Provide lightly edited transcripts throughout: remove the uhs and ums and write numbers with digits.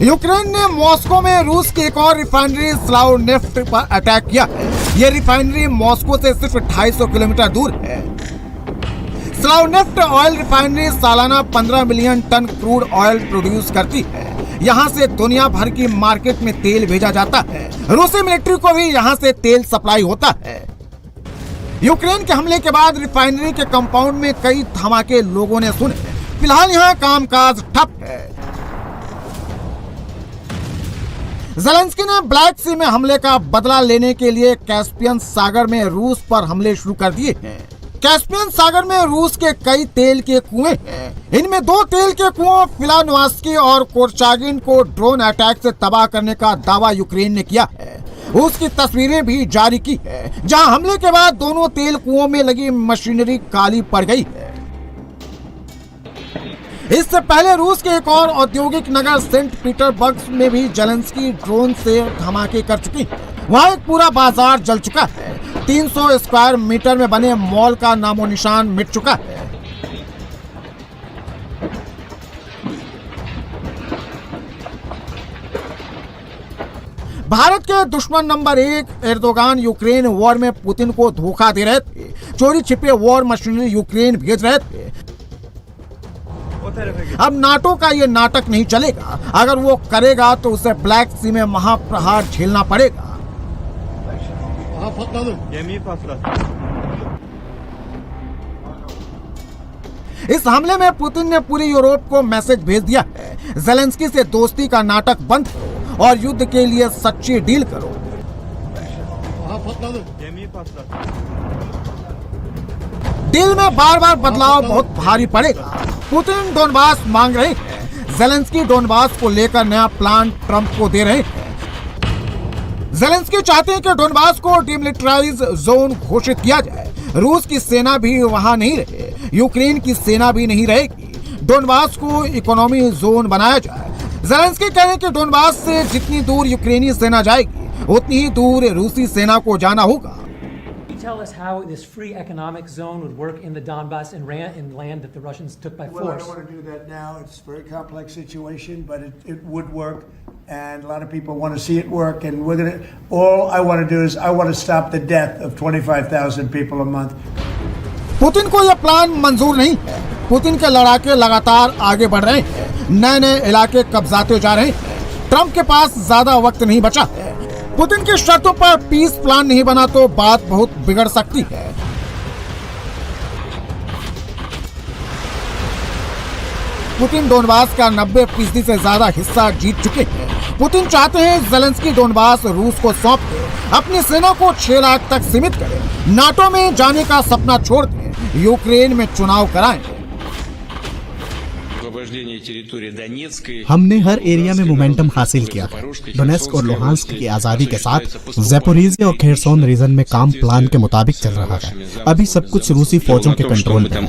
Ukraine ने Moscow में रूस की एक और रिफाइनरी स्लावनेफ्ट पर अटैक किया है। ये रिफाइनरी मॉस्को से सिर्फ 250 किलोमीटर दूर है। स्लावनेफ्ट ऑयल रिफाइनरी सालाना 15 million tonne crude oil produce करती है। यहाँ से दुनिया भर की मार्केट में तेल भेजा जाता है। रूसी मिलिट्री को भी यहाँ से तेल सप्लाई होता है। यूक्रेन के हमले के बाद रिफाइनरी के कंपाउंड में कई धमाके लोगों ने सुने। फिलहाल यहाँ कामकाज ठप है। ज़ेलेंस्की ने ब्लैक सी में हमले का बदला लेने के लिए कैस्पियन सागर में रूस पर हमले शुरू कर दिए हैं। कैस्पियन सागर में रूस के कई तेल के कुएं हैं। इनमें 2 तेल के कुओं फिलानोव्स्की और कोरचागिन को ड्रोन अटैक से तबाह करने का दावा यूक्रेन ने किया है। उसकी तस्वीरें भी जारी की है, जहां हमले के बाद दोनों तेल कुओं में लगी मशीनरी काली पड़ गई है। इससे पहले रूस के एक और औद्योगिक नगर सेंट पीटर्सबर्ग में भी ज़ेलेंस्की ड्रोन से धमाके कर चुकी है। वहां एक पूरा बाजार जल चुका है। 300 स्क्वायर मीटर में बने मॉल का नामो निशान मिट चुका है। भारत के दुश्मन नंबर 1 एर्दोगान यूक्रेन वॉर में पुतिन को धोखा दे रहे थे। चोरी छिपे वॉर मशीनरी यूक्रेन भेज रहे थे। अब नाटो का ये नाटक नहीं चलेगा। अगर वो करेगा तो उसे ब्लैक सी में महाप्रहार झेलना पड़ेगा। इस हमले में पुतिन ने पूरी यूरोप को मैसेज भेज दिया है, ज़ेलेंस्की से दोस्ती का नाटक बंद करो और युद्ध के लिए सच्ची डील करो। डील में बार बार बदलाव बहुत भारी पड़ेगा। पुतिन डोनबास मांग रहे हैं। ज़ेलेंस्की डोनबास को लेकर नया प्लान ट्रंप को दे रहे हैं। ज़ेलेंस्की चाहते हैं कि डोनबास को डिमिलिटराइज जोन घोषित किया जाए। रूस की सेना भी वहां नहीं रहे, यूक्रेन की सेना भी नहीं रहेगी। डोनबास को इकोनॉमी जोन बनाया जाए। ज़ेलेंस्की कह रहे हैं कि डोनबास से जितनी दूर यूक्रेनी सेना जाएगी उतनी ही दूर रूसी सेना को जाना होगा। Tell us how this free economic zone would work in the Donbass and land that the Russians took by force. Well, I don't want to do that now. It's a very complex situation, but it would work, and a lot of people want to see it work. And we're gonna. All I want to do is I want to stop the death of 25,000 people a month. Putin को यह plan मंजूर नहीं है। Putin के लड़ाके लगातार आगे बढ़ रहे हैं। नए इलाके कब्जाते जा रहे हैं। ट्रंप के पास ज्यादा वक्त नहीं बचा है। पुतिन की शर्तों पर पीस प्लान नहीं बना तो बात बहुत बिगड़ सकती है। पुतिन डोनबास का 90% से ज्यादा हिस्सा जीत चुके हैं। पुतिन चाहते हैं ज़ेलेंस्की डोनबास रूस को सौंप दे, अपनी सेना को 6 लाख तक सीमित करें, नाटो में जाने का सपना छोड़ दें, यूक्रेन में चुनाव कराएं। हमने हर एरिया में मोमेंटम हासिल किया है। डोनेस्क और लुहांस्क की आजादी के साथ ज़ेपोरिज़िया और खेरसोन रीजन में काम प्लान के मुताबिक चल रहा है। अभी सब कुछ रूसी फौजों के कंट्रोल में है।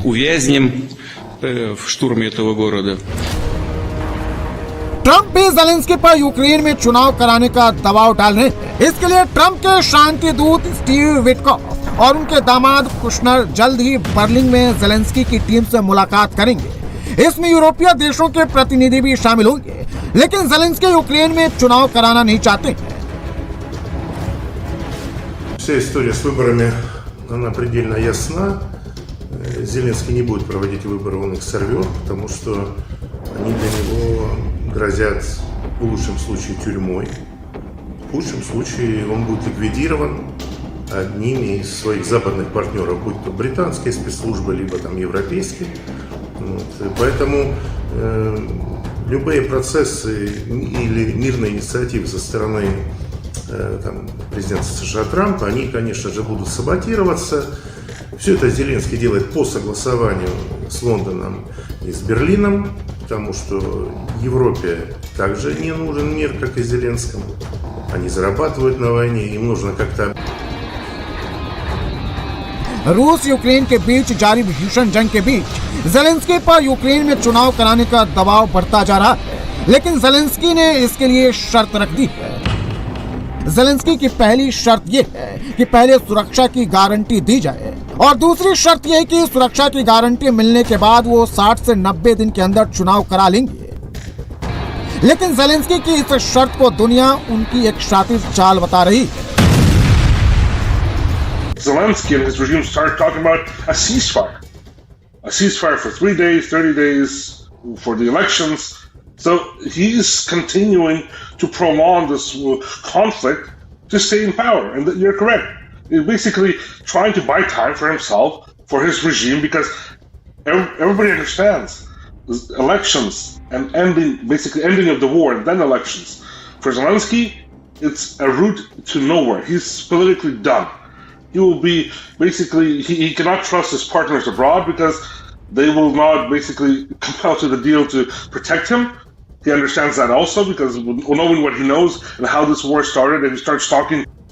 ट्रंप भी ज़ेलेंस्की पर यूक्रेन में चुनाव कराने का दबाव डाल रहे हैं। इसके लिए ट्रंप के शांति दूत स्टीव विटकॉफ और उनके दामाद कुशनर जल्द ही बर्लिन में ज़ेलेंस्की की टीम से मुलाकात करेंगे। इसमें यूरोपीय देशों के प्रतिनिधि भी शामिल होंगे, लेकिन ज़ेलेंस्की यूक्रेन में चुनाव कराना नहीं चाहते हैं। Вся история с выборами, она предельно ясна. Зеленский не будет проводить выборы, он их сорвет, потому что они для него грозят в лучшем случае тюрьмой, в худшем случае он будет ликвидирован одними из своих западных партнеров, будь то британские спецслужбы, либо там европейские. Вот. Поэтому любые процессы или мирные инициативы со стороны президента США Трампа, они, конечно же, будут саботироваться. Все это Зеленский делает по согласованию с Лондоном и с Берлином, потому что Европе также не нужен мир, как и Зеленскому. Они зарабатывают на войне, им нужно как-то... रूस यूक्रेन के बीच जारी भीषण जंग के बीच ज़ेलेंस्की पर यूक्रेन में चुनाव कराने का दबाव बढ़ता जा रहा है, लेकिन ज़ेलेंस्की ने इसके लिए शर्त रख दी है। ज़ेलेंस्की की पहली शर्त ये है कि पहले सुरक्षा की गारंटी दी जाए और दूसरी शर्त यह है कि सुरक्षा की गारंटी मिलने के बाद वो 60 से 90 दिन के अंदर चुनाव करा लेंगे। लेकिन ज़ेलेंस्की की इस शर्त को दुनिया उनकी एक शातिर चाल बता रही है। Zelensky and his regime started talking about a ceasefire for 3 days, 30 days for the elections. So he is continuing to prolong this conflict to stay in power. And you're correct. He's basically trying to buy time for himself, for his regime, because everybody understands elections and basically ending of the war and then elections. For Zelensky, it's a route to nowhere. He's politically done. He will be basically, he cannot trust his partners abroad because they will not basically compel to the deal to protect him. He understands that also because knowing what he knows and how this war started, and he starts talking